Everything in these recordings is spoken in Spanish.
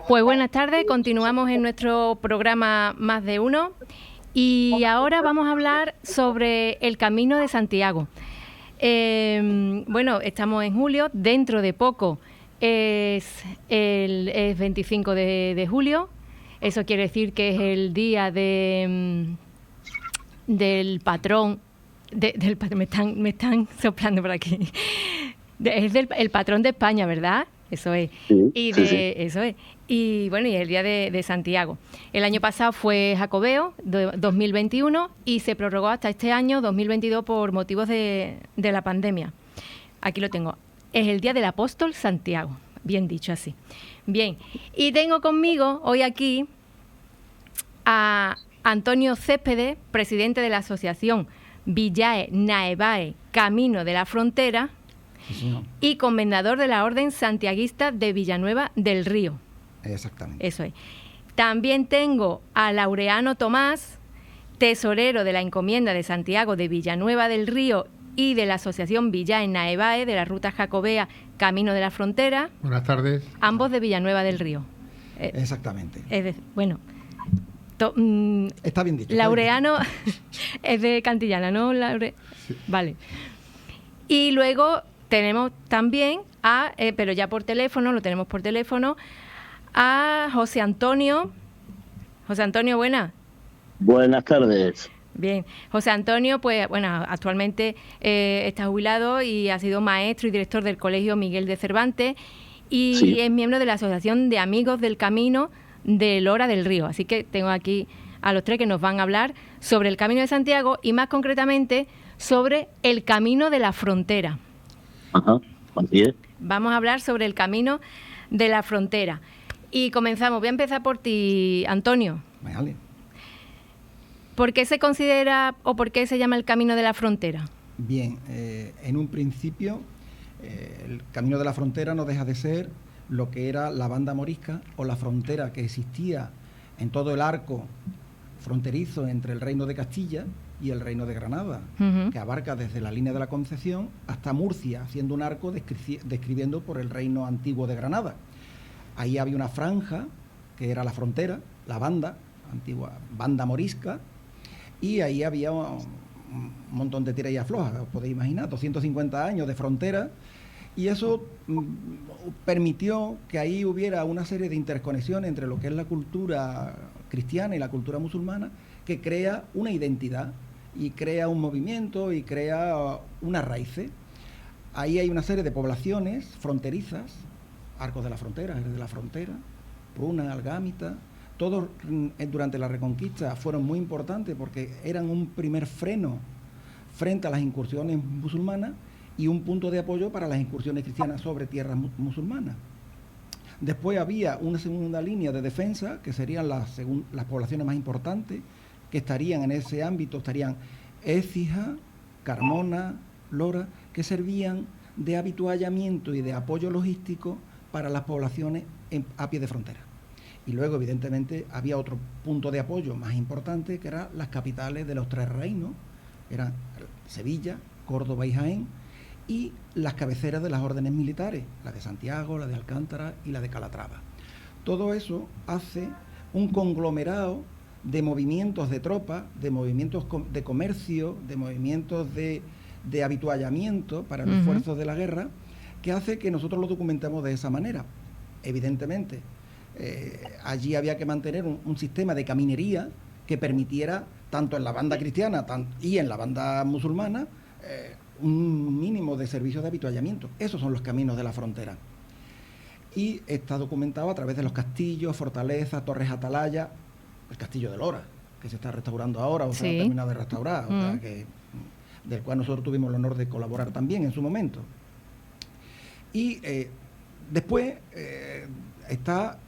Pues buenas tardes, continuamos en nuestro programa Más de Uno y ahora vamos a hablar sobre el Camino de Santiago. Bueno, estamos en julio, dentro de poco es 25 de julio, eso quiere decir que es el día del patrón, me están soplando por aquí, es el patrón de España, ¿verdad? Eso es. Sí, Eso es. Y bueno, y el día de Santiago. El año pasado fue Jacobeo, 2021, y se prorrogó hasta este año, 2022, por motivos de la pandemia. Aquí lo tengo. Es el día del apóstol Santiago. Bien dicho así. Bien. Y tengo conmigo hoy aquí a Antonio Céspedes, presidente de la asociación Villae Naevae Camino de la Frontera, Sí, y comendador de la Orden Santiaguista de Villanueva del Río. exactamente. Eso es. También tengo a Laureano Tomás, tesorero de la Encomienda de Santiago de Villanueva del Río y de la Asociación Villae Naevae de la Ruta Jacobea Camino de la Frontera. Buenas tardes. Ambos de Villanueva del Río. Exactamente. Es decir, bueno, Está bien dicho. Laureano es de Cantillana, ¿no? Sí. Vale. Y luego tenemos también pero ya por teléfono, lo tenemos por teléfono, a José Antonio. José Antonio, buenas. Buenas tardes. Bien. José Antonio, pues bueno, actualmente está jubilado y ha sido maestro y director del Colegio Miguel de Cervantes y Sí. es miembro de la Asociación de Amigos del Camino de Lora del Río. Así que tengo aquí a los tres que nos van a hablar sobre el Camino de Santiago y más concretamente sobre el Camino de la Frontera. Ajá, así es. Vamos a hablar sobre el Camino de la Frontera. Y comenzamos. Voy a empezar por ti, Antonio. Vale. ¿Por qué se considera o por qué se llama el Camino de la Frontera? Bien, en un principio, el Camino de la Frontera no deja de ser lo que era la banda morisca o la frontera que existía en todo el arco fronterizo entre el Reino de Castilla y el Reino de Granada, Ujú. que abarca desde la línea de la Concepción hasta Murcia, haciendo un arco describiendo por el Reino Antiguo de Granada. Ahí había una franja, que era la frontera, la banda, antigua banda morisca, y ahí había un montón de tira y afloja, os podéis imaginar, 250 años de frontera, y eso permitió que ahí hubiera una serie de interconexiones entre lo que es la cultura cristiana y la cultura musulmana, que crea una identidad y crea un movimiento y crea unas raíces. Ahí hay una serie de poblaciones fronterizas, Arcos de la Frontera, Jerez de la Frontera, Pruna, Algámita, todos durante la Reconquista fueron muy importantes porque eran un primer freno frente a las incursiones musulmanas y un punto de apoyo para las incursiones cristianas sobre tierras musulmanas. Después había una segunda línea de defensa, que serían las poblaciones más importantes, que estarían en ese ámbito, estarían Écija, Carmona, Lora, que servían de habituallamiento y de apoyo logístico para las poblaciones a pie de frontera. Y luego, evidentemente, había otro punto de apoyo más importante, que eran las capitales de los tres reinos, eran Sevilla, Córdoba y Jaén, y las cabeceras de las órdenes militares, la de Santiago, la de Alcántara y la de Calatrava. Todo eso hace un conglomerado de movimientos de tropas, de movimientos de comercio, de movimientos de habituallamiento para el esfuerzo de la guerra, que hace que nosotros lo documentemos de esa manera. Evidentemente, allí había que mantener un sistema de caminería que permitiera, tanto en la banda cristiana y en la banda musulmana, un mínimo de servicios de habituallamiento. Esos son los caminos de la frontera. Y está documentado a través de los castillos, fortalezas, torres atalaya, el castillo de Lora, que se está restaurando ahora, o se ha terminado de restaurar, o sea, del cual nosotros tuvimos el honor de colaborar también en su momento. Y después está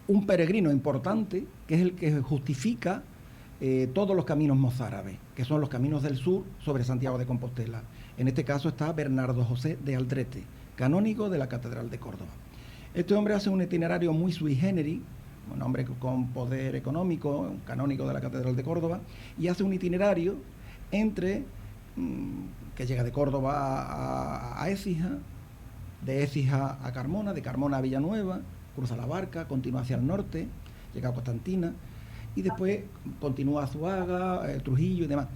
un peregrino importante, que es el que justifica todos los caminos mozárabes, que son los caminos del sur sobre Santiago de Compostela. En este caso está Bernardo José de Aldrete, canónigo de la Catedral de Córdoba. Este hombre hace un itinerario muy sui generis, un hombre con poder económico, un canónigo de la Catedral de Córdoba, y hace un itinerario entre que llega de Córdoba a Écija, de Écija a Carmona, de Carmona a Villanueva, cruza la barca, continúa hacia el norte, llega a Constantina y después continúa a Zuaga, Trujillo y demás.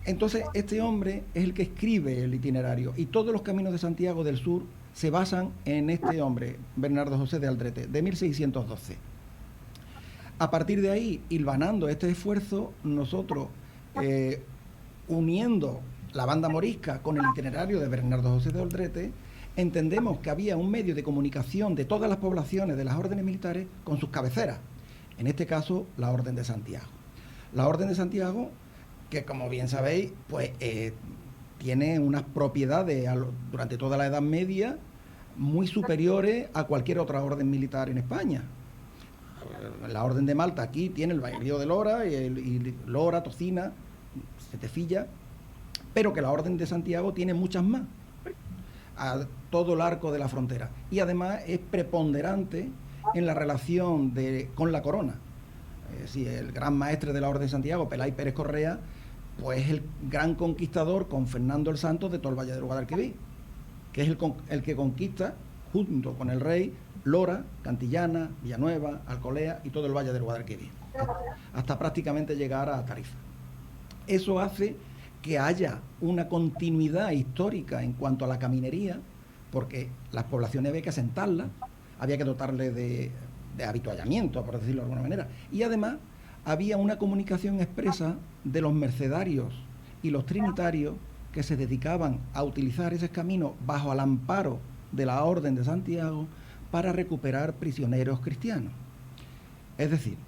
Entonces, este hombre es el que escribe el itinerario y todos los caminos de Santiago del Sur se basan en este hombre, Bernardo José de Aldrete, de 1612. A partir de ahí, hilvanando este esfuerzo, nosotros, uniendo la banda morisca con el itinerario de Bernardo José de Aldrete, entendemos que había un medio de comunicación de todas las poblaciones de las órdenes militares con sus cabeceras, en este caso la Orden de Santiago. La Orden de Santiago, que como bien sabéis, pues tiene unas propiedades durante toda la Edad Media muy superiores a cualquier otra orden militar en España. La Orden de Malta aquí tiene el Bailío de Lora, y Lora, Tocina, Setefilla, pero que la Orden de Santiago tiene muchas más a todo el arco de la frontera, y además es preponderante en la relación con la corona. Si el gran maestre de la Orden de Santiago, Pelay Pérez Correa, pues es el gran conquistador con Fernando el Santo de todo el Valle del Guadalquivir, que es el que conquista, junto con el rey, Lora, Cantillana, Villanueva, Alcolea y todo el Valle del Guadalquivir, hasta prácticamente llegar a Tarifa. Eso hace que haya una continuidad histórica en cuanto a la caminería, porque las poblaciones había que asentarlas, había que dotarle de habituallamiento, por decirlo de alguna manera, y además había una comunicación expresa de los mercedarios y los trinitarios que se dedicaban a utilizar ese camino bajo el amparo de la Orden de Santiago para recuperar prisioneros cristianos. Es decir,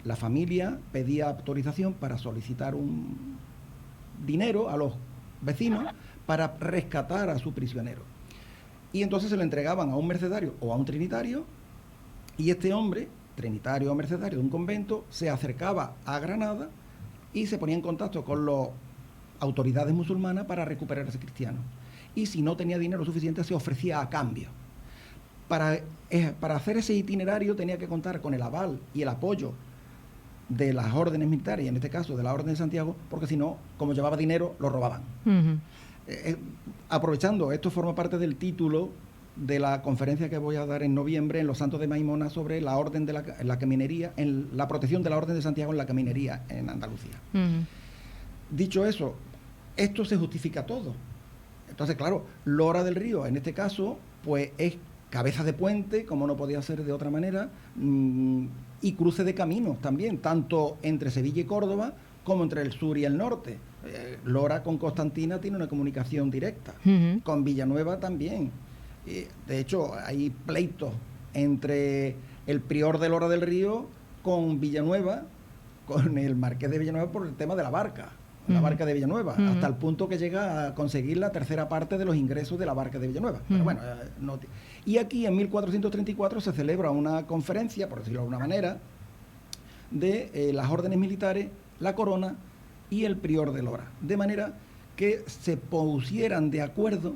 la familia pedía autorización para solicitar un dinero a los vecinos para rescatar a su prisionero. Y entonces se lo entregaban a un mercedario o a un trinitario, y este hombre, trinitario o mercedario de un convento, se acercaba a Granada y se ponía en contacto con las autoridades musulmanas para recuperar a ese cristiano. Y si no tenía dinero suficiente, se ofrecía a cambio. Para hacer ese itinerario tenía que contar con el aval y el apoyo de las órdenes militares, y en este caso de la Orden de Santiago, porque si no, como llevaba dinero, lo robaban. Aprovechando, esto forma parte del título de la conferencia que voy a dar en noviembre en Los Santos de Maimona sobre la orden de la caminería, en la protección de la Orden de Santiago en la caminería en Andalucía. Dicho eso, esto se justifica todo. Entonces, claro, Lora del Río, en este caso, pues es cabeza de puente, como no podía ser de otra manera, y cruce de caminos también, tanto entre Sevilla y Córdoba como entre el sur y el norte. Lora con Constantina tiene una comunicación directa, con Villanueva también. De hecho, hay pleitos entre el prior de Lora del Río con Villanueva, con el marqués de Villanueva por el tema de la barca de Villanueva, hasta el punto que llega a conseguir la tercera parte de los ingresos de la barca de Villanueva. Pero bueno, y aquí en 1434 se celebra una conferencia, por decirlo de alguna manera, de las órdenes militares, la corona y el prior de Lora, de manera que se pusieran de acuerdo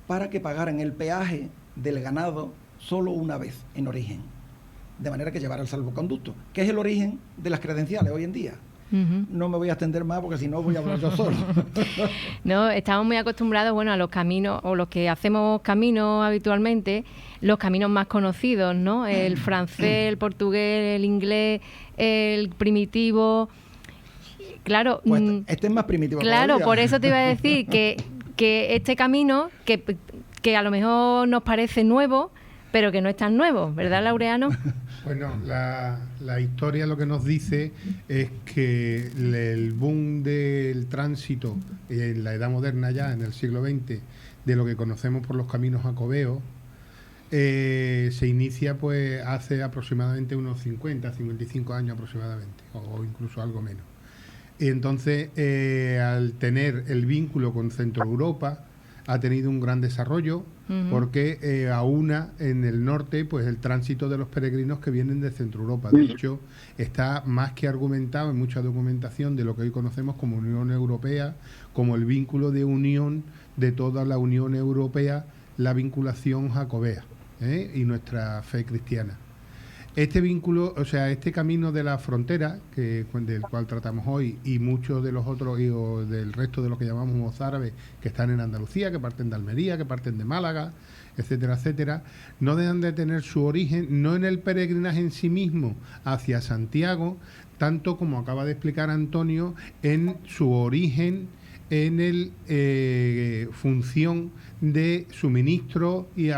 para que pagaran el peaje del ganado solo una vez en origen, de manera que llevara el salvoconducto, que es el origen de las credenciales hoy en día. No me voy a extender más porque si no voy a hablar yo solo. No, estamos muy acostumbrados, bueno, a los caminos, o los que hacemos caminos habitualmente, los caminos más conocidos, ¿no? El francés, el portugués, el inglés, el primitivo. Claro. Pues este es más primitivo. Claro, todavía. por eso te iba a decir que este camino, que a lo mejor nos parece nuevo, pero que no es tan nuevo, ¿verdad, Laureano? Bueno, la historia lo que nos dice es que el boom del tránsito en la edad moderna, ya en el siglo XX, de lo que conocemos por los caminos jacobeos, se inicia pues hace aproximadamente unos 55 años aproximadamente, o incluso algo menos. Y entonces, al tener el vínculo con Centro Europa, ha tenido un gran desarrollo, porque aúna en el norte pues el tránsito de los peregrinos que vienen de Centro Europa. De hecho, está más que argumentado en mucha documentación de lo que hoy conocemos como Unión Europea, como el vínculo de unión de toda la Unión Europea, la vinculación jacobea y nuestra fe cristiana. este vínculo, o sea, este camino de la frontera, del cual tratamos hoy, y muchos de los otros, o del resto de lo que llamamos mozárabes, que están en Andalucía, que parten de Almería, que parten de Málaga, etcétera, etcétera, no dejan de tener su origen, no en el peregrinaje en sí mismo hacia Santiago, tanto como acaba de explicar Antonio, en su origen en el función de suministro y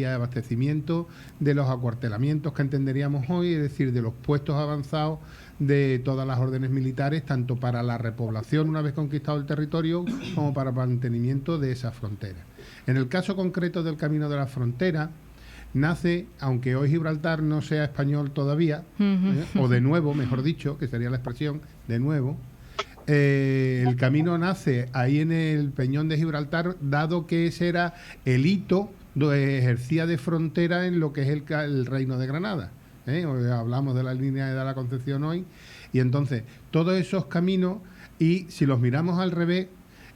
abastecimiento de los acuartelamientos que entenderíamos hoy, es decir, de los puestos avanzados de todas las órdenes militares, tanto para la repoblación una vez conquistado el territorio como para el mantenimiento de esa frontera. En el caso concreto del Camino de la Frontera, nace, aunque hoy Gibraltar no sea español todavía, o de nuevo, mejor dicho, que sería la expresión, de nuevo, el camino nace ahí en el Peñón de Gibraltar, dado que ese era el hito que ejercía de frontera en lo que es el Reino de Granada. Hoy hablamos de la línea de la Concepción hoy, y entonces todos esos caminos, y si los miramos al revés,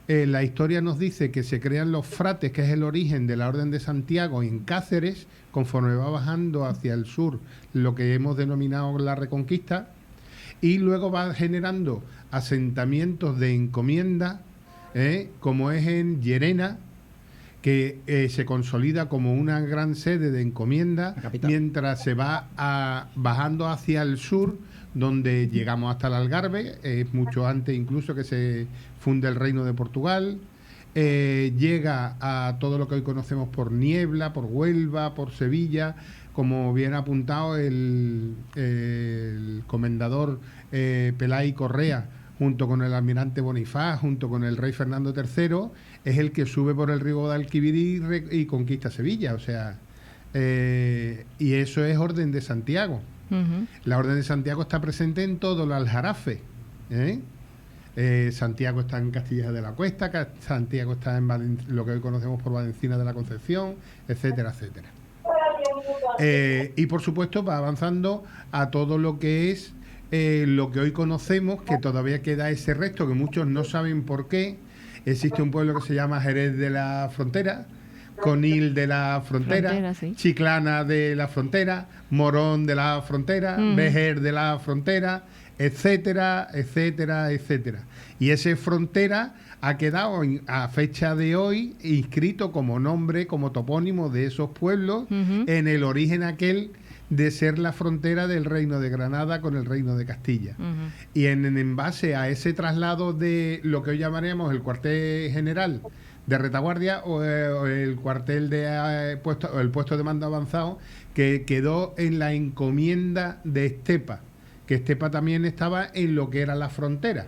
la historia nos dice que se crean los frates, que es el origen de la Orden de Santiago en Cáceres, conforme va bajando hacia el sur, lo que hemos denominado la Reconquista, y luego va generando asentamientos de encomienda, como es en Llerena, que se consolida como una gran sede de encomienda, mientras se va bajando hacia el sur, donde llegamos hasta el Algarve, mucho antes incluso que se funde el Reino de Portugal, llega a todo lo que hoy conocemos por Niebla, por Huelva, por Sevilla, como bien ha apuntado el comendador Pelay Correa, junto con el almirante Bonifaz, junto con el rey Fernando III, es el que sube por el río Guadalquivir y conquista Sevilla, o sea, y eso es Orden de Santiago. La Orden de Santiago está presente en todo el Aljarafe, Santiago está en Castilla de la Cuesta, Santiago está en lo que hoy conocemos por Valencina de la Concepción, etcétera, etcétera. Y por supuesto va avanzando a todo lo que es lo que hoy conocemos, que todavía queda ese resto que muchos no saben por qué. Existe un pueblo que se llama Jerez de la Frontera, Conil de la Frontera, sí. Chiclana de la Frontera, Morón de la Frontera, Vejer de la Frontera, etcétera, etcétera, etcétera. Y ese Frontera ha quedado a fecha de hoy inscrito como nombre, como topónimo de esos pueblos, en el origen aquel de ser la frontera del Reino de Granada con el Reino de Castilla. Y en base a ese traslado de lo que hoy llamaríamos el cuartel general de retaguardia o el cuartel de el puesto de mando avanzado, que quedó en la encomienda de Estepa, que Estepa también estaba en lo que era la frontera,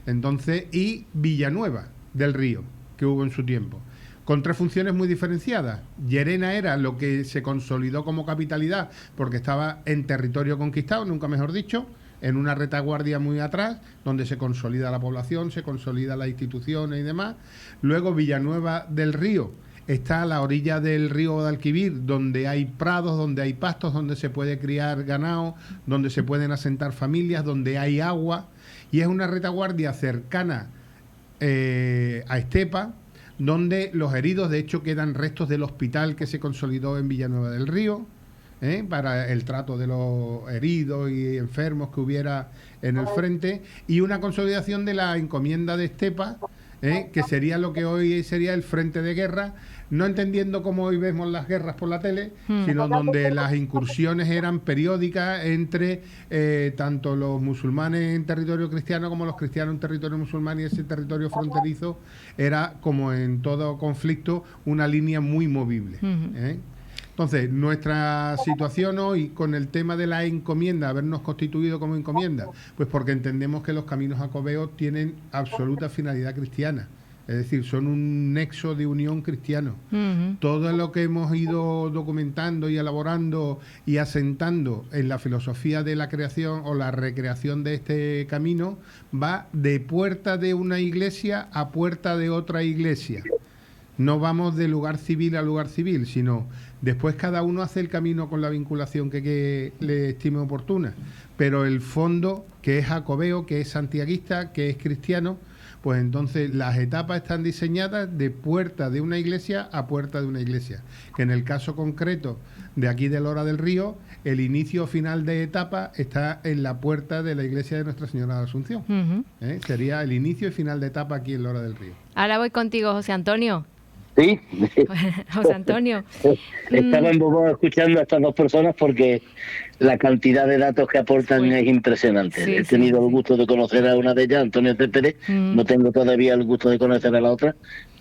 entonces, y Villanueva del Río, que hubo en su tiempo, con tres funciones muy diferenciadas. Llerena era lo que se consolidó como capitalidad, porque estaba en territorio conquistado, nunca mejor dicho, en una retaguardia muy atrás, donde se consolida la población, se consolida las instituciones y demás. Luego Villanueva del Río está a la orilla del río Guadalquivir, donde hay prados, donde hay pastos, donde se puede criar ganado, donde se pueden asentar familias, donde hay agua, y es una retaguardia cercana a Estepa, donde los heridos, de hecho, quedan restos del hospital que se consolidó en Villanueva del Río, para el trato de los heridos y enfermos que hubiera en el frente, y una consolidación de la encomienda de Estepa, que sería lo que hoy sería el frente de guerra, no entendiendo como hoy vemos las guerras por la tele, sino donde las incursiones eran periódicas entre tanto los musulmanes en territorio cristiano como los cristianos en territorio musulmán, y ese territorio fronterizo era, como en todo conflicto, una línea muy movible. Entonces, nuestra situación hoy con el tema de la encomienda, habernos constituido como encomienda, pues porque entendemos que los caminos jacobeos tienen absoluta finalidad cristiana. Es decir, son un nexo de unión cristiano. Todo lo que hemos ido documentando y elaborando y asentando en la filosofía de la creación o la recreación de este camino va de puerta de una iglesia a puerta de otra iglesia. No vamos de lugar civil a lugar civil, sino después cada uno hace el camino con la vinculación que le estime oportuna. Pero el fondo, que es jacobeo, que es santiaguista, que es cristiano, Pues entonces las etapas están diseñadas de puerta de una iglesia a puerta de una iglesia. Que en el caso concreto de aquí de Lora del Río, el inicio final de etapa está en la puerta de la iglesia de Nuestra Señora de Asunción. Sería el inicio y final de etapa aquí en Lora del Río. Ahora voy contigo, José Antonio. Sí. José Antonio. Estaba embobado escuchando a estas dos personas porque la cantidad de datos que aportan es impresionante. Sí, He tenido el gusto de conocer a una de ellas, Antonio Céspedes. No tengo todavía el gusto de conocer a la otra,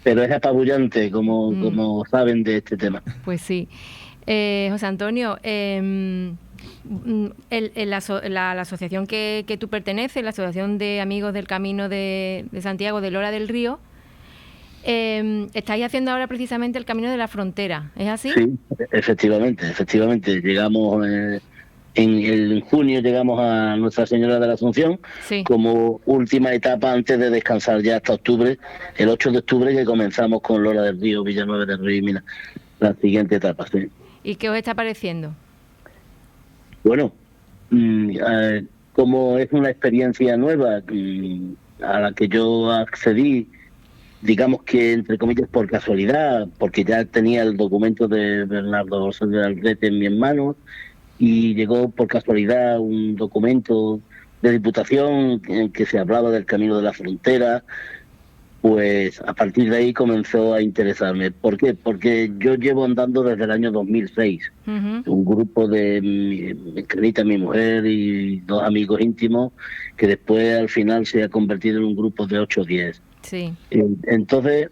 pero es apabullante como saben de este tema. Pues sí. José Antonio, la asociación que tú perteneces, la Asociación de Amigos del Camino de Santiago de Lora del Río, estáis haciendo ahora precisamente el Camino de la Frontera, ¿es así? Sí, efectivamente. Llegamos en junio, llegamos a Nuestra Señora de la Asunción como última etapa antes de descansar ya hasta octubre, el 8 de octubre, que comenzamos con Lora del Río, Villanueva del Río y Mina, la siguiente etapa, sí. ¿Y qué os está pareciendo? Bueno, como es una experiencia nueva a la que yo accedí, digamos que entre comillas por casualidad, porque ya tenía el documento de Bernardo Bolsón de Aldrete en mis manos y llegó por casualidad un documento de Diputación en que se hablaba del Camino de la Frontera. Pues a partir de ahí comenzó a interesarme. ¿Por qué? Porque yo llevo andando desde el año 2006. Un grupo de mi mujer y dos amigos íntimos, que después al final se ha convertido en un grupo de 8 o 10. Sí. Entonces,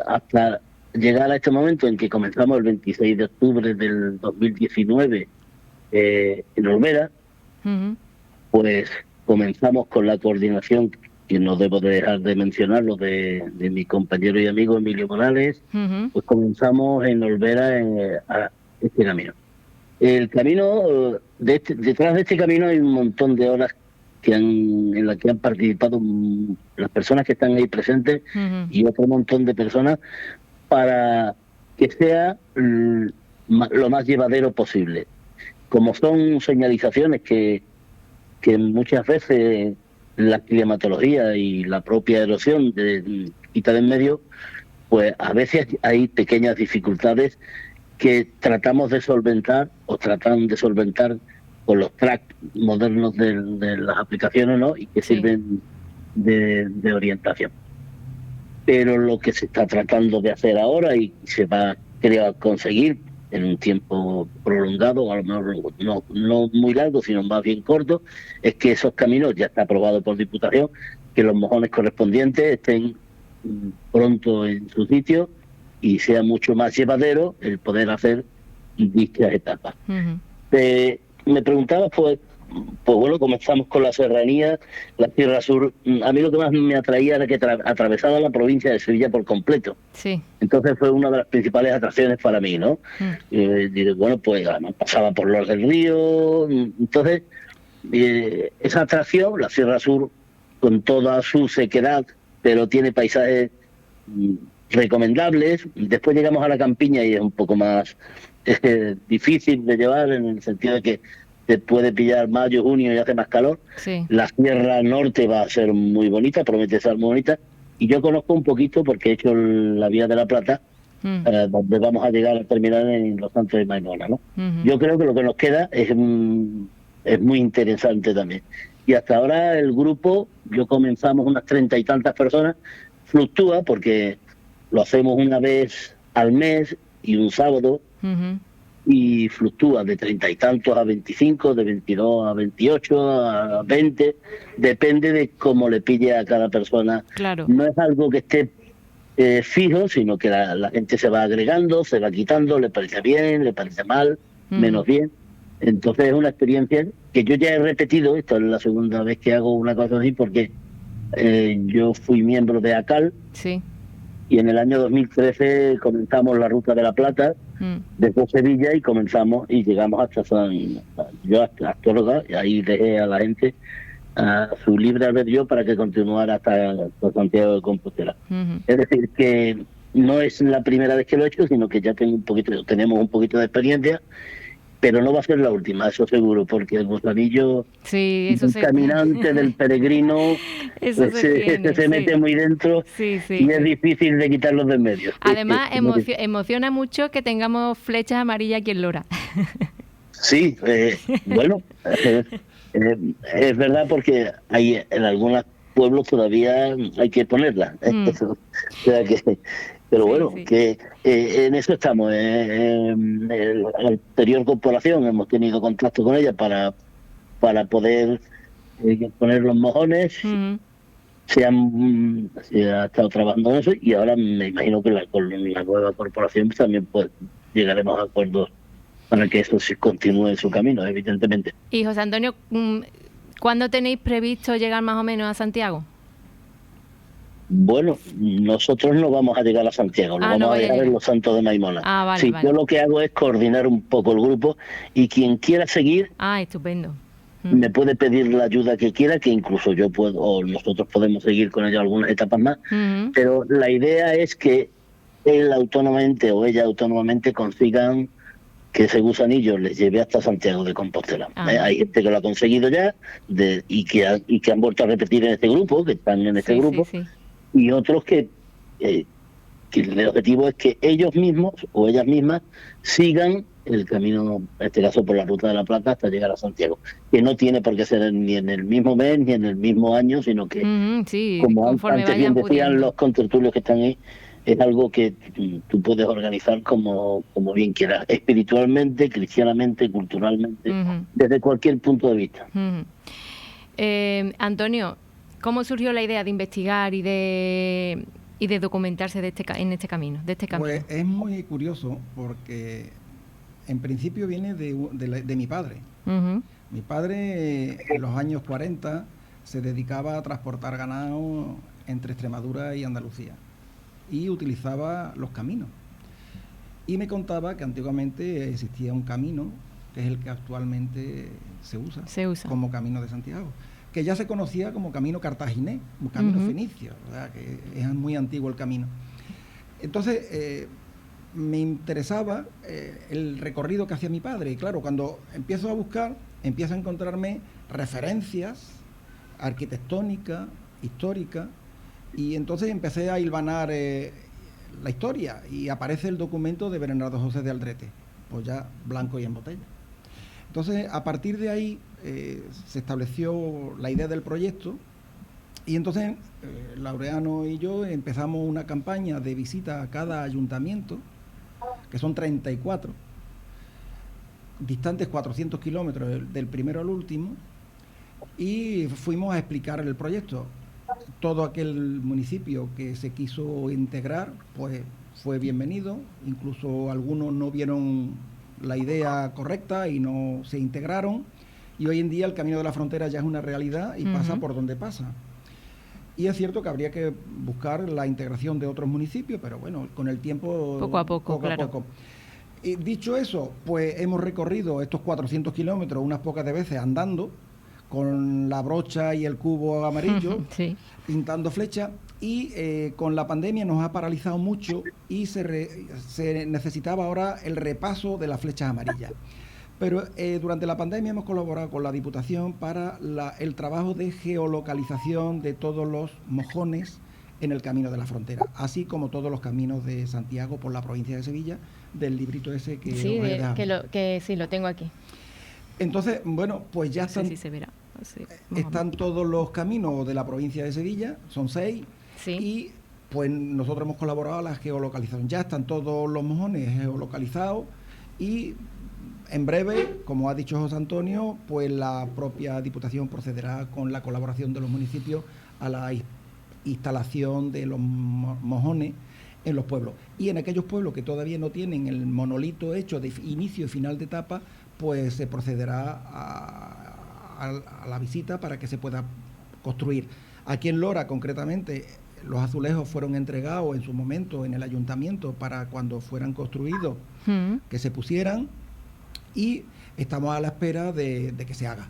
hasta llegar a este momento en que comenzamos el 26 de octubre del 2019 en Olvera, pues comenzamos con la coordinación, que no debo dejar de mencionarlo, de mi compañero y amigo Emilio Morales. Pues comenzamos en Olvera a este camino. El camino, detrás de este camino hay un montón de horas en las que han participado las personas que están ahí presentes y otro montón de personas para que sea lo más llevadero posible. Como son señalizaciones que muchas veces la climatología y la propia erosión quita de en medio, pues a veces hay pequeñas dificultades que tratamos de solventar o tratan de solventar con los tracks modernos de las aplicaciones, ¿no? Y que sirven de orientación. Pero lo que se está tratando de hacer ahora y se va, creo, a conseguir en un tiempo prolongado, a lo mejor no muy largo, sino más bien corto, es que esos caminos, ya está aprobado por Diputación, que los mojones correspondientes estén pronto en su sitio y sea mucho más llevadero el poder hacer dichas etapas. Me preguntaba, pues bueno, comenzamos con la serranía, la Sierra Sur. A mí lo que más me atraía era que atravesaba la provincia de Sevilla por completo. Sí. Entonces fue una de las principales atracciones para mí, ¿no? Bueno, pues además pasaba por Lora del Río. Entonces, esa atracción, la Sierra Sur, con toda su sequedad, pero tiene paisajes recomendables. Después llegamos a la campiña y es un poco más difícil de llevar, en el sentido de que te puede pillar mayo, junio y hace más calor. Sí. La Sierra Norte va a ser muy bonita, promete ser muy bonita. Y yo conozco un poquito porque he hecho la Vía de la Plata, donde vamos a llegar a terminar en Los Santos de Maimona, ¿no? Yo creo que lo que nos queda es muy interesante también. Y hasta ahora el grupo, comenzamos unas 30 y tantas personas, fluctúa porque lo hacemos una vez al mes y un sábado, y fluctúa de 30 y tantos a 25, de 22 a 28, a 20, depende de cómo le pille a cada persona. Claro. No es algo que esté fijo, sino que la gente se va agregando, se va quitando, le parece bien, le parece mal, menos bien. Entonces es una experiencia que yo ya he repetido, esta es la segunda vez que hago una cosa así, porque yo fui miembro de ACAL. Sí. Y en el año 2013 comenzamos la Ruta de la Plata desde Sevilla y comenzamos y llegamos hasta Astorga, y ahí dejé a la gente a su libre albedrío para que continuara hasta Santiago de Compostela. Es decir, que no es la primera vez que lo he hecho, sino que ya tenemos un poquito de experiencia pero no va a ser la última, eso seguro, porque el gusanillo del caminante, del peregrino, ese se mete muy dentro y es difícil de quitarlos de en medio. Además, emociona mucho que tengamos flechas amarillas aquí en Lora. Sí, bueno, es verdad, porque hay en algunos pueblos todavía hay que ponerlas. O sea que, pero bueno, que en eso estamos. En la anterior corporación hemos tenido contacto con ella para poder poner los mojones. Se ha estado trabajando en eso, y ahora me imagino que con la nueva corporación también pues llegaremos a acuerdos para que eso sí continúe en su camino, evidentemente. Y José Antonio, ¿cuándo tenéis previsto llegar más o menos a Santiago? Bueno, nosotros no vamos a llegar a Santiago, lo vamos a llegar en los Santos de Maimona. Vale. Yo lo que hago es coordinar un poco el grupo, y quien quiera seguir, estupendo, me puede pedir la ayuda que quiera, que incluso yo puedo, o nosotros podemos seguir con ella algunas etapas más, pero la idea es que él autónomamente o ella autónomamente consigan que ese gusanillo les lleve hasta Santiago de Compostela. Hay gente que lo ha conseguido ya y que han vuelto a repetir en este grupo, que están en este grupo, y otros que el objetivo es que ellos mismos o ellas mismas sigan el camino, en este caso por la Ruta de la Plata, hasta llegar a Santiago, que no tiene por qué ser ni en el mismo mes ni en el mismo año, sino que, como antes bien decían los contertulios que están ahí, es algo que tú puedes organizar como bien quieras, espiritualmente, cristianamente, culturalmente, desde cualquier punto de vista. Antonio, ¿cómo surgió la idea de investigar y de documentarse en este camino? Pues es muy curioso, porque en principio viene de mi padre. Mi padre en los años 40 se dedicaba a transportar ganado entre Extremadura y Andalucía, y utilizaba los caminos. Y me contaba que antiguamente existía un camino, que es el que actualmente se usa. Como Camino de Santiago, que ya se conocía como Camino Cartaginés, un camino fenicio, o sea, que es muy antiguo el camino. Entonces, me interesaba el recorrido que hacía mi padre, y claro, cuando empiezo a buscar, empiezo a encontrarme referencias arquitectónicas, históricas, y entonces empecé a hilvanar la historia, y aparece el documento de Bernardo José de Aldrete, pues ya blanco y en botella. Entonces, a partir de ahí se estableció la idea del proyecto, y entonces Laureano y yo empezamos una campaña de visita a cada ayuntamiento, que son 34, distantes 400 kilómetros del primero al último, y fuimos a explicar el proyecto. Todo aquel municipio que se quiso integrar, pues fue bienvenido, incluso algunos no vieron la idea correcta y no se integraron, y hoy en día el Camino de la Frontera ya es una realidad y pasa por donde pasa. Y es cierto que habría que buscar la integración de otros municipios, pero bueno, con el tiempo... Poco a poco. Y dicho eso, pues hemos recorrido estos 400 kilómetros unas pocas de veces andando, con la brocha y el cubo amarillo, pintando flechas, y con la pandemia nos ha paralizado mucho, y se necesitaba ahora el repaso de las flechas amarillas. Pero durante la pandemia hemos colaborado con la Diputación para el trabajo de geolocalización de todos los mojones en el Camino de la Frontera, así como todos los caminos de Santiago por la provincia de Sevilla, del librito ese que... Sí, lo tengo aquí. Entonces, bueno, pues ya están, se verá. Están todos los caminos de la provincia de Sevilla, son 6, y pues nosotros hemos colaborado a la geolocalización. Ya están todos los mojones geolocalizados, y en breve, como ha dicho José Antonio, pues la propia Diputación procederá con la colaboración de los municipios a la instalación de los mojones en los pueblos. Y en aquellos pueblos que todavía no tienen el monolito hecho de inicio y final de etapa, pues se procederá a la visita para que se pueda construir. Aquí en Lora, concretamente, los azulejos fueron entregados en su momento en el ayuntamiento para cuando fueran construidos, que se pusieran, y estamos a la espera de que se haga.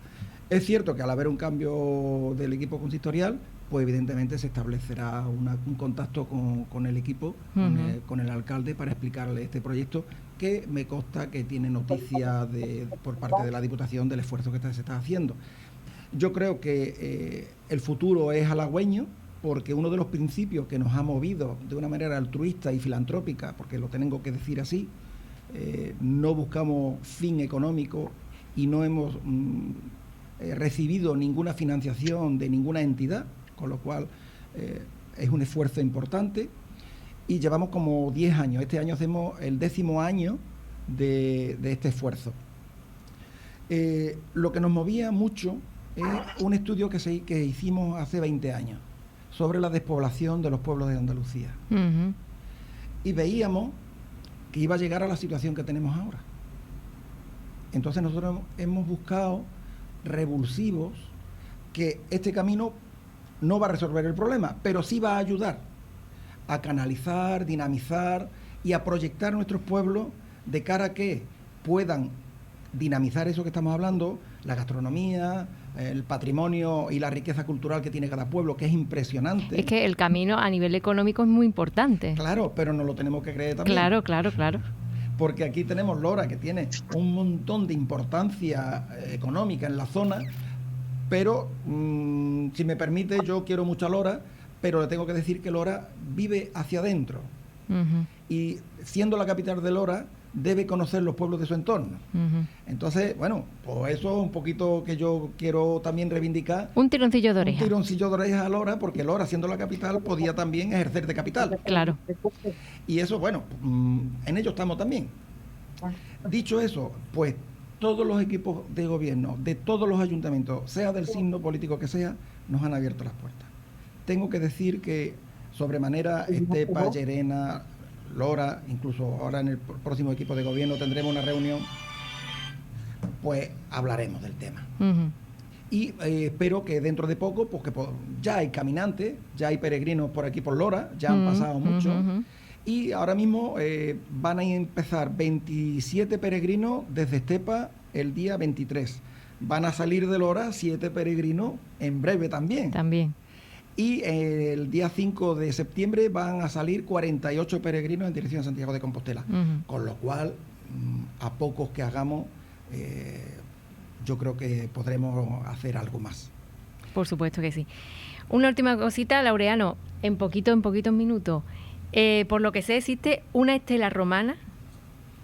Es cierto que al haber un cambio del equipo consistorial, pues evidentemente se establecerá un contacto con el equipo, con el alcalde, para explicarle este proyecto, que me consta que tiene noticia por parte de la Diputación del esfuerzo que se está haciendo. Yo creo que el futuro es halagüeño, porque uno de los principios que nos ha movido de una manera altruista y filantrópica, porque lo tengo que decir así, no buscamos fin económico y no hemos recibido ninguna financiación de ninguna entidad, con lo cual es un esfuerzo importante, y llevamos como 10 años. Este año hacemos el 10º año de este esfuerzo. Lo que nos movía mucho es un estudio que hicimos hace 20 años sobre la despoblación de los pueblos de Andalucía. Uh-huh. Y veíamos que iba a llegar a la situación que tenemos ahora. Entonces nosotros hemos buscado revulsivos, que este camino no va a resolver el problema, pero sí va a ayudar a canalizar, dinamizar y a proyectar nuestros pueblos de cara a que puedan dinamizar eso que estamos hablando, la gastronomía, el patrimonio y la riqueza cultural que tiene cada pueblo, que es impresionante. Es que el camino a nivel económico es muy importante. Claro, pero nos lo tenemos que creer también. Claro. Porque aquí tenemos Lora, que tiene un montón de importancia económica en la zona, pero si me permite, yo quiero mucho a Lora, pero le tengo que decir que Lora vive hacia adentro. Uh-huh. Y siendo la capital de Lora, debe conocer los pueblos de su entorno. Uh-huh. Entonces, bueno, pues eso es un poquito que yo quiero también reivindicar. Un tironcillo de oreja. Un tironcillo de oreja a Lora, porque Lora, siendo la capital, podía también ejercer de capital. Claro. Y eso, bueno, en ello estamos también. Dicho eso, pues todos los equipos de gobierno, de todos los ayuntamientos, sea del signo político que sea, nos han abierto las puertas. Tengo que decir que sobremanera Estepa, Llerena, Lora, incluso ahora en el próximo equipo de gobierno tendremos una reunión, pues hablaremos del tema. Uh-huh. Y espero que dentro de poco, porque ya hay caminantes, ya hay peregrinos por aquí por Lora, ya han pasado mucho, y ahora mismo van a empezar 27 peregrinos desde Estepa el día 23. Van a salir de Lora 7 peregrinos en breve también. Y el día 5 de septiembre van a salir 48 peregrinos en dirección a Santiago de Compostela. Uh-huh. Con lo cual, a pocos que hagamos, yo creo que podremos hacer algo más. Por supuesto que sí. Una última cosita, Laureano, en poquitos minutos. Por lo que sé, existe una estela romana.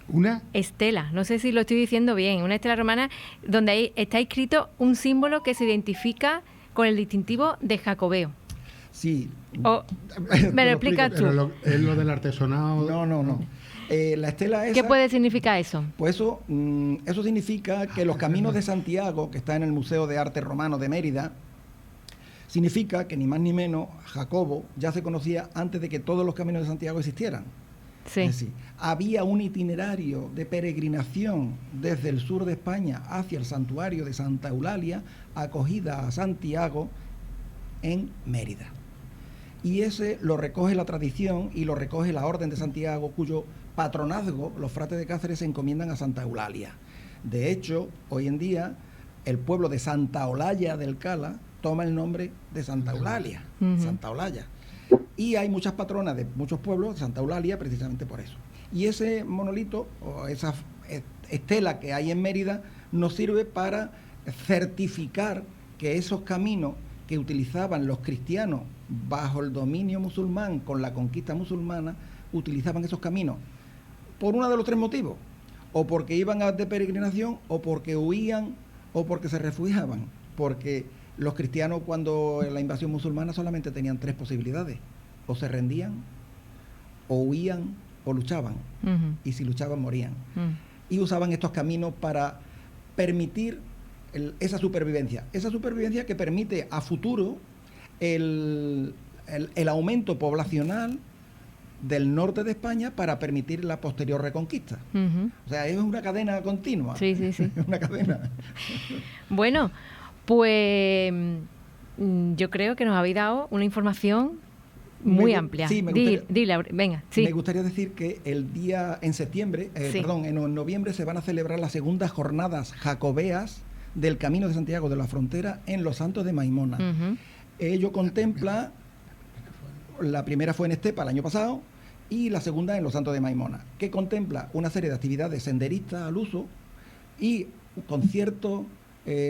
¿Una? Estela, no sé si lo estoy diciendo bien. Una estela romana donde ahí está escrito un símbolo que se identifica con el distintivo de Jacobeo. Sí. ¿Me lo explicas tú? ¿Es lo del artesonado? No. La estela esa... ¿Qué puede significar eso? Pues eso significa que los caminos de Santiago, que está en el Museo de Arte Romano de Mérida, significa que ni más ni menos Jacobo ya se conocía antes de que todos los caminos de Santiago existieran. Sí. Es decir, había un itinerario de peregrinación desde el sur de España hacia el santuario de Santa Eulalia, acogida a Santiago en Mérida. Y ese lo recoge la tradición y lo recoge la Orden de Santiago, cuyo patronazgo los fratres de Cáceres se encomiendan a Santa Eulalia. De hecho, hoy en día, el pueblo de Santa Olalla del Cala toma el nombre de Santa Eulalia, Santa Olalla. Y hay muchas patronas de muchos pueblos de Santa Eulalia precisamente por eso. Y ese monolito, o esa estela que hay en Mérida, nos sirve para certificar que esos caminos que utilizaban los cristianos bajo el dominio musulmán, con la conquista musulmana, utilizaban esos caminos por uno de los 3 motivos: o porque iban de peregrinación, o porque huían, o porque se refugiaban. Porque los cristianos, cuando la invasión musulmana, solamente tenían 3 posibilidades: o se rendían, o huían, o luchaban. Y si luchaban, morían. Y usaban estos caminos para permitir esa supervivencia que permite a futuro el aumento poblacional del norte de España para permitir la posterior reconquista. O sea, es una cadena continua. Sí. Una cadena. Bueno, pues yo creo que nos habéis dado una información muy amplia. Sí, me gustaría, dile, venga. Sí. Me gustaría decir que en noviembre se van a celebrar las segundas jornadas jacobeas del Camino de Santiago de la Frontera en Los Santos de Maimona. Ello contempla, la primera fue en Estepa el año pasado, y la segunda en Los Santos de Maimona, que contempla una serie de actividades senderistas al uso y conciertos,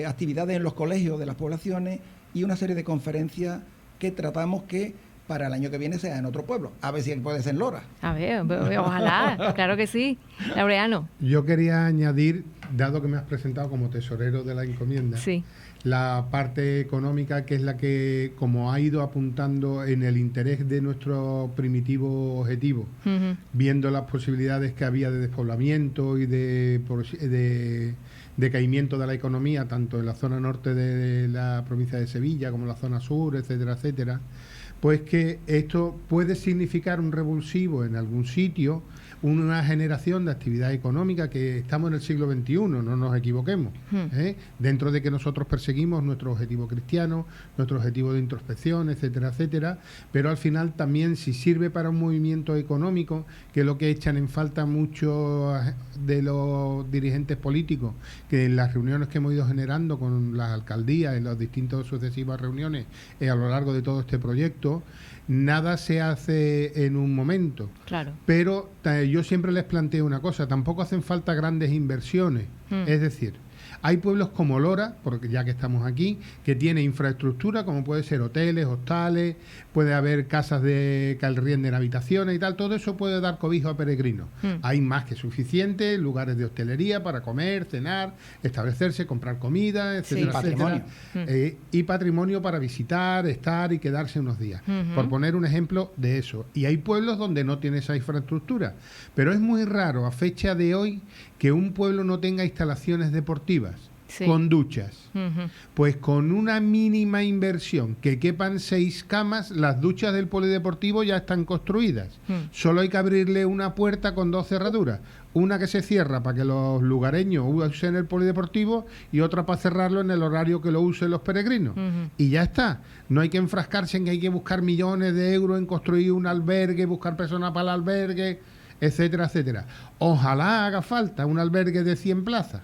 actividades en los colegios de las poblaciones y una serie de conferencias que tratamos que para el año que viene sea en otro pueblo. A ver si puede ser en Lora. A ver, ojalá, claro que sí. Laureano. Yo quería añadir, dado que me has presentado como tesorero de la encomienda, sí, la parte económica, que es la que, como ha ido apuntando en el interés de nuestro primitivo objetivo, viendo las posibilidades que había de despoblamiento y de decaimiento de la economía, tanto en la zona norte de la provincia de Sevilla como en la zona sur, etcétera, etcétera, pues que esto puede significar un revulsivo en algún sitio, una generación de actividad económica, que estamos en el siglo XXI, no nos equivoquemos, dentro de que nosotros perseguimos nuestro objetivo cristiano, nuestro objetivo de introspección, etcétera, etcétera, pero al final también, si sirve para un movimiento económico, que es lo que echan en falta muchos de los dirigentes políticos, que en las reuniones que hemos ido generando con las alcaldías, en las distintas sucesivas reuniones a lo largo de todo este proyecto, nada se hace en un momento. Claro. Pero yo siempre les planteo una cosa, tampoco hacen falta grandes inversiones. Es decir, hay pueblos como Lora, porque ya que estamos aquí, que tiene infraestructura, como puede ser hoteles, hostales, puede haber casas que arrienden habitaciones y tal, todo eso puede dar cobijo a peregrinos. Hay más que suficiente, lugares de hostelería para comer, cenar, establecerse, comprar comida, etcétera, patrimonio. y patrimonio para visitar, estar y quedarse unos días, por poner un ejemplo de eso. Y hay pueblos donde no tiene esa infraestructura, pero es muy raro a fecha de hoy que un pueblo no tenga instalaciones deportivas, con duchas. Pues con una mínima inversión, que quepan 6 camas, las duchas del polideportivo ya están construidas. Solo hay que abrirle una puerta con 2 cerraduras. Una que se cierra para que los lugareños usen el polideportivo y otra para cerrarlo en el horario que lo usen los peregrinos. Y ya está. No hay que enfrascarse en que hay que buscar millones de euros en construir un albergue, buscar personas para el albergue, etcétera, etcétera. Ojalá haga falta un albergue de 100 plazas.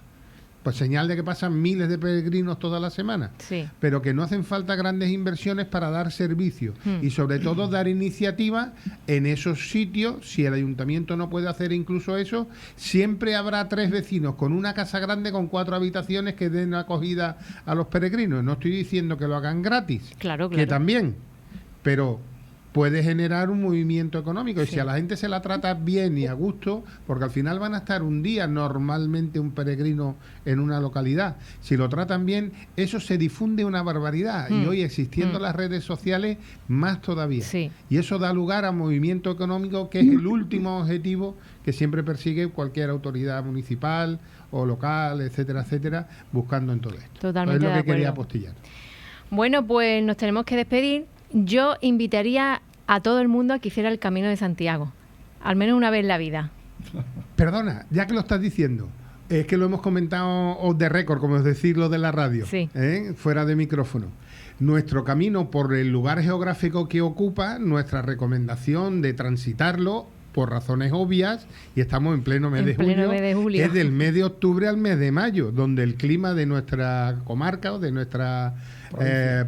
Pues señal de que pasan miles de peregrinos toda la semana. Sí. Pero que no hacen falta grandes inversiones para dar servicio. Y sobre todo dar iniciativa en esos sitios. Si el ayuntamiento no puede hacer incluso eso, siempre habrá 3 vecinos con una casa grande con 4 habitaciones que den acogida a los peregrinos. No estoy diciendo que lo hagan gratis, claro. que también, pero puede generar un movimiento económico. Y si a la gente se la trata bien y a gusto, porque al final van a estar un día normalmente un peregrino en una localidad, si lo tratan bien, eso se difunde una barbaridad. Y hoy, existiendo las redes sociales, más todavía. Y eso da lugar a movimiento económico, que es el último objetivo que siempre persigue cualquier autoridad municipal o local, etcétera, etcétera, buscando en todo esto. Totalmente. Es lo que quería apostillar. Bueno, pues nos tenemos que despedir. Yo invitaría a todo el mundo a que hiciera el Camino de Santiago, al menos una vez en la vida. Perdona, ya que lo estás diciendo, es que lo hemos comentado off the record, como es decir, lo de la radio, fuera de micrófono. Nuestro camino, por el lugar geográfico que ocupa, nuestra recomendación de transitarlo, por razones obvias, y estamos en pleno mes de julio, es del mes de octubre al mes de mayo, donde el clima de nuestra comarca o de nuestra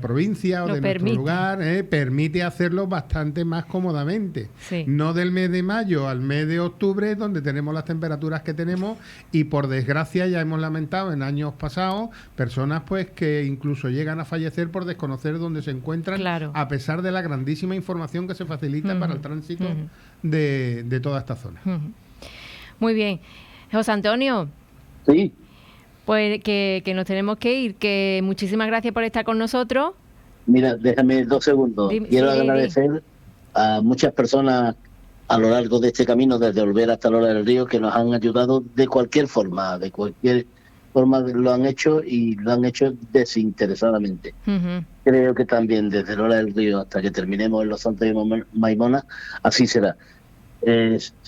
provincia o de nuestro lugar permite hacerlo bastante más cómodamente. No del mes de mayo al mes de octubre, donde tenemos las temperaturas que tenemos, y por desgracia ya hemos lamentado en años pasados personas pues que incluso llegan a fallecer por desconocer dónde se encuentran, a pesar de la grandísima información que se facilita para el tránsito de toda esta zona. Muy bien. José Antonio. Sí. Pues que nos tenemos que ir, que muchísimas gracias por estar con nosotros. Mira, déjame 2 segundos. Quiero agradecer a muchas personas a lo largo de este camino, desde Olvera hasta Lora del Río, que nos han ayudado de cualquier forma lo han hecho, y lo han hecho desinteresadamente. Creo que también desde Lora del Río hasta que terminemos en Los Santos de Maimona, así será.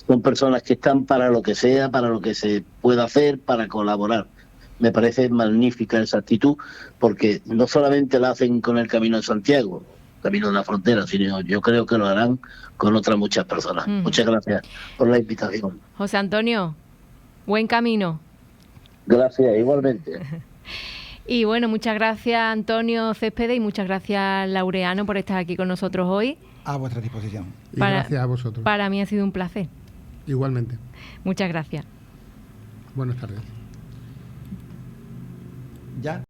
Son personas que están para lo que sea, para lo que se pueda hacer, para colaborar. Me parece magnífica esa actitud, porque no solamente la hacen con el Camino de Santiago, Camino de la Frontera, sino yo creo que lo harán con otras muchas personas. Muchas gracias por la invitación. José Antonio, buen camino. Gracias, igualmente. Y bueno, muchas gracias Antonio Céspedes y muchas gracias Laureano por estar aquí con nosotros hoy. A vuestra disposición. Y gracias a vosotros. Para mí ha sido un placer. Igualmente. Muchas gracias. Buenas tardes. Ya.